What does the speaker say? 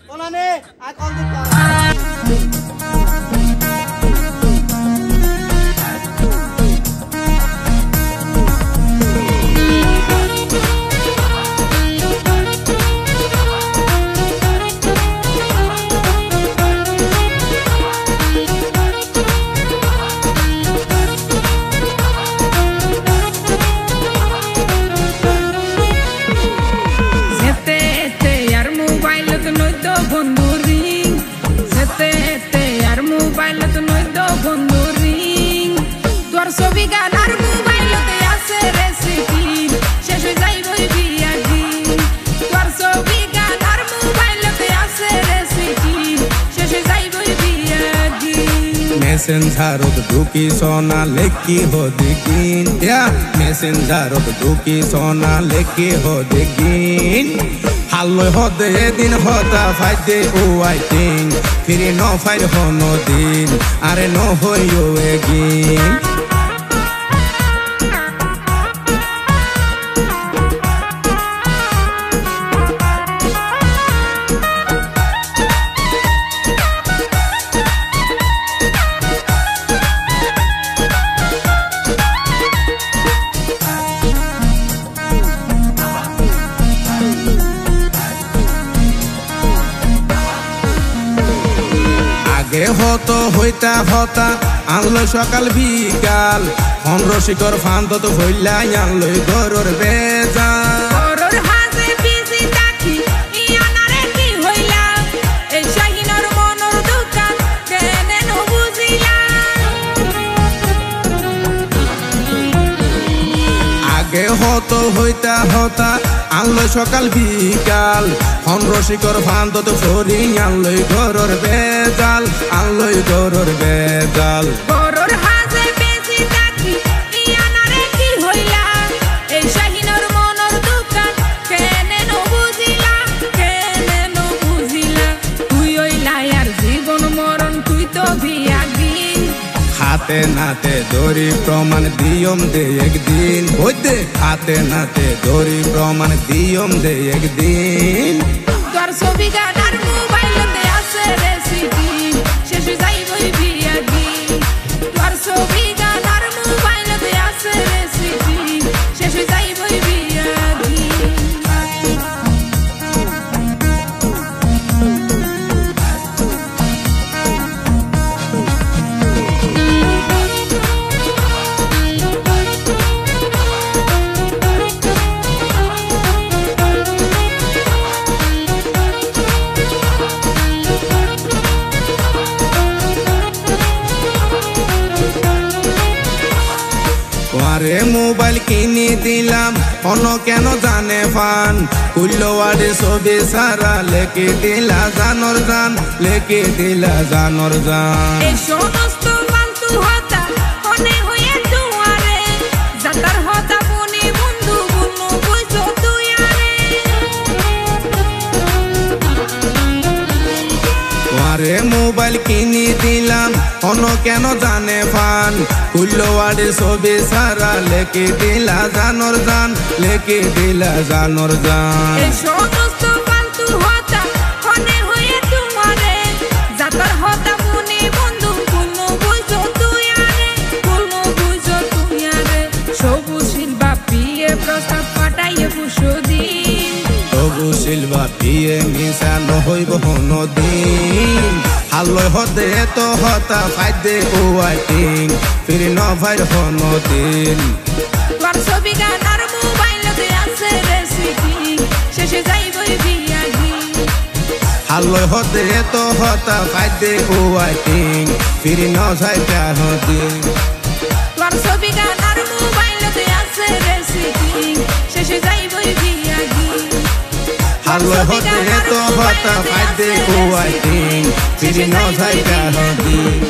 Olane, I call the Messenger of the Duki Sona Leki Hodigin. Yeah, Messenger of the Duki Sona Leki Hodigin. Hallo Hode Edin Hota fight the Uwaiting. Firi no fight Honodin. Are no ho you again. হতো হইতা হতা আনলো সকাল বিকাল অন্ধ্র শিকর ফান্ত তো হইলাই আনলো গরুর বেজাল আগে হতো হইতা হতা আনলো সকাল বিকাল অন্ধ্র শিকর ফান্ত তো ফরি আনলোই গরুর বেজাল আনলোই গরুর বেজাল গরুর হাজে বেশি থাকি ইয়ানারে কি হইলা এই শাহিনর মনর দোকান কেনে নো বুঝিলা তুই হইলা আর জীবন মরণ তুই তো বিয়াগিন হাতে নাতে দড়ি প্রমাণ দিয়ম দে একদিন হইতে হাতে নাতে দড়ি প্রমাণ দিয়ম দে একদিন তোর ছবি গানার মোবাইলতে আছে রেসিপি শেষ যাইবই বিয়াগিন তোর ছবি গানার মোবাইলতে আছে রেসিপি শেষ যাইবই বিয়াগিন আরে মোবাইল কিনে দিলাম অন্য কেন জানে ফান কুল্লো ওয়ার্ডে ছবি সারা লেকে দিলা জানর জান লেকে দিলা জানর জান এই সমস্ত ফালতু হতা মনে হয়ে দুয়ারে জাতার হতা বনি বন্ধু বনু কইছো তুই আরে আরে মোবাইল কিনে দিলাম অন্য কেন জানে ফান কুল্লো ওয়ার্ডে ছবি সারা লেকে দিলা জানর জান লেকে দিলা জানর জান এই সমস্ত ফালতু হতা মনে হয়ে দুয়ারে জাতার হতা বনি বন্ধু বনু কইছো তুই আরে সবুজ শিলবা পিয়ে প্রস্তাব পাঠাইয়ে বুসুদিন সবুজ শিলবা পিয়ে মিশা নহইব হনদিন হালয় হতে তো হতা ফাইদে উয়াইটিং ফিরি ন ভাই হনদিন তোর ছবি গানার মোবাইলতে আছে রেসিপি শেষে যাইবই বিয়াগিন হালয় হতে তো হতা ফাইদে উয়াইটিং ফিরি ন যাই হনদিন তোর ছবি গানার মোবাইলতে আছে রেসিপি শেষে যাইবই বিয়াগিন হালয় হতে তো হতা ফাইদে উয়াইটিং ফিরি ন যাই হনদিন